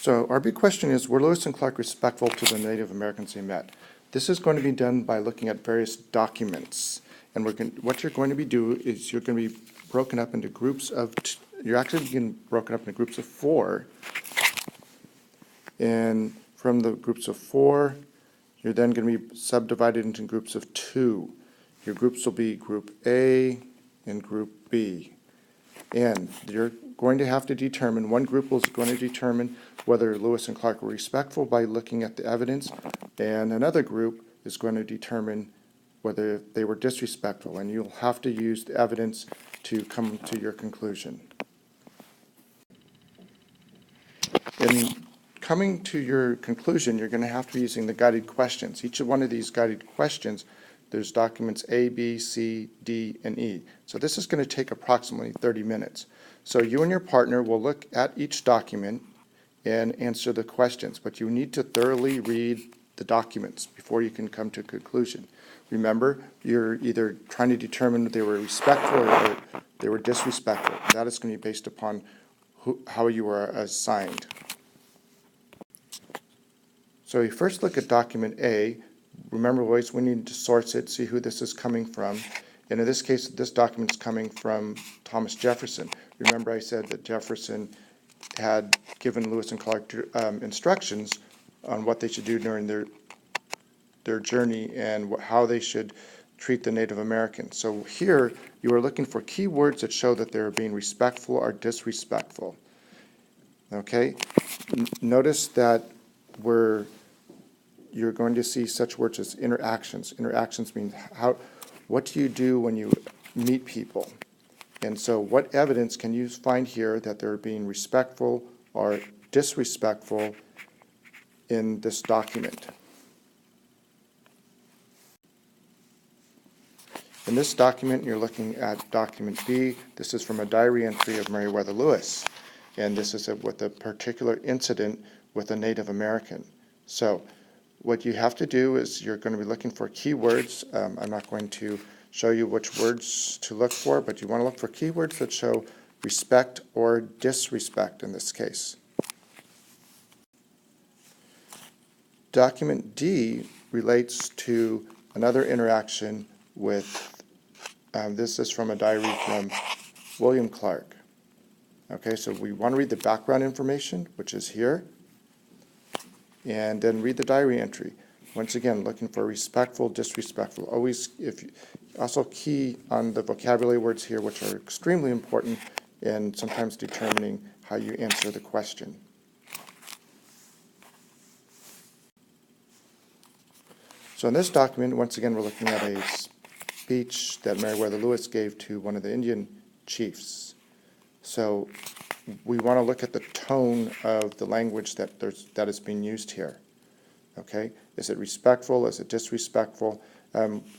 So our big question is, were Lewis and Clark respectful to the Native Americans they met? This is going to be done by looking at various documents. And what you're going to be doing is you're going to be broken up into groups of, you're actually being broken up into groups of 4. And from the groups of 4, you're then going to be subdivided into groups of 2. Your groups will be Group A and Group B. And you're going to have to determine, one group is going to determine whether Lewis and Clark were respectful by looking at the evidence, and another group is going to determine whether they were disrespectful, and you'll have to use the evidence to come to your conclusion. In coming to your conclusion, you're going to have to be using the guided questions. Each of one of these guided questions, there's documents A, B, C, D, and E. So this is going to take approximately 30 minutes. So you and your partner will look at each document and answer the questions, but you need to thoroughly read the documents before you can come to a conclusion. Remember, you're either trying to determine if they were respectful or they were disrespectful. That is going to be based upon how you were assigned. So you first look at document A. Remember, always we need to source it, see who this is coming from. And in this case, this document is coming from Thomas Jefferson. Remember, I said that Jefferson had given Lewis and Clark instructions on what they should do during their journey and how they should treat the Native Americans. So here, you are looking for key words that show that they're being respectful or disrespectful. Okay? Notice that you're going to see such words as interactions. Interactions mean what do you do when you meet people? And so what evidence can you find here that they're being respectful or disrespectful in this document? In this document, you're looking at document B. This is from a diary entry of Meriwether Lewis. And this is with a particular incident with a Native American. So what you have to do is you're going to be looking for keywords. I'm not going to show you which words to look for, but you want to look for keywords that show respect or disrespect in this case. Document D relates to another interaction with, this is from a diary from William Clark. Okay, so we want to read the background information, which is here, and then read the diary entry. Once again, looking for respectful, disrespectful. Always, also key on the vocabulary words here, which are extremely important in sometimes determining how you answer the question. So in this document, once again, we're looking at a speech that Meriwether Lewis gave to one of the Indian chiefs. So we want to look at the tone of the language that is being used here. Okay, is it respectful? Is it disrespectful?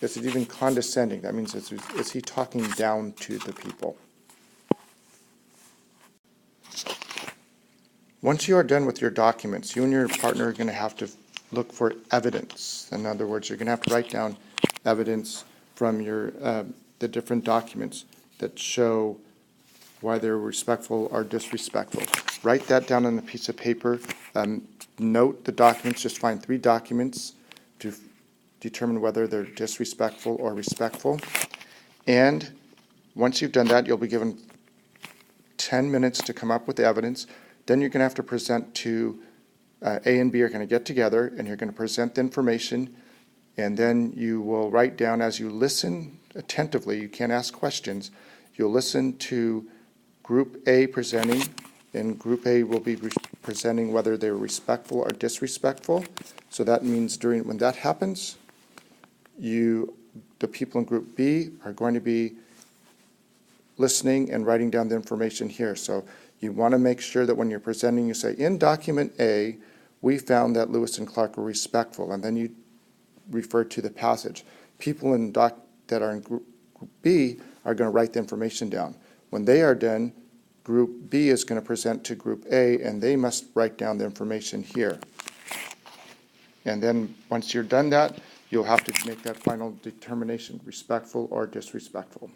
Is it even condescending? That means is he talking down to the people? Once you are done with your documents, you and your partner are going to have to look for evidence. In other words, you're going to have to write down evidence from the different documents that show why they're respectful or disrespectful. Write that down on a piece of paper. Note the documents. Just find 3 documents to determine whether they're disrespectful or respectful. And once you've done that, you'll be given 10 minutes to come up with the evidence. Then you're going to have to present to A and B are going to get together, and you're going to present the information. And then you will write down as you listen attentively. You can't ask questions. You'll listen to Group A presenting, and Group A will be presenting whether they're respectful or disrespectful. So that means when that happens, the people in Group B are going to be listening and writing down the information here. So you want to make sure that when you're presenting, you say, in document A, we found that Lewis and Clark were respectful, and then you refer to the passage. People that are in Group B are going to write the information down. When they are done, Group B is going to present to Group A, and they must write down the information here. And then once you're done that, you'll have to make that final determination, respectful or disrespectful.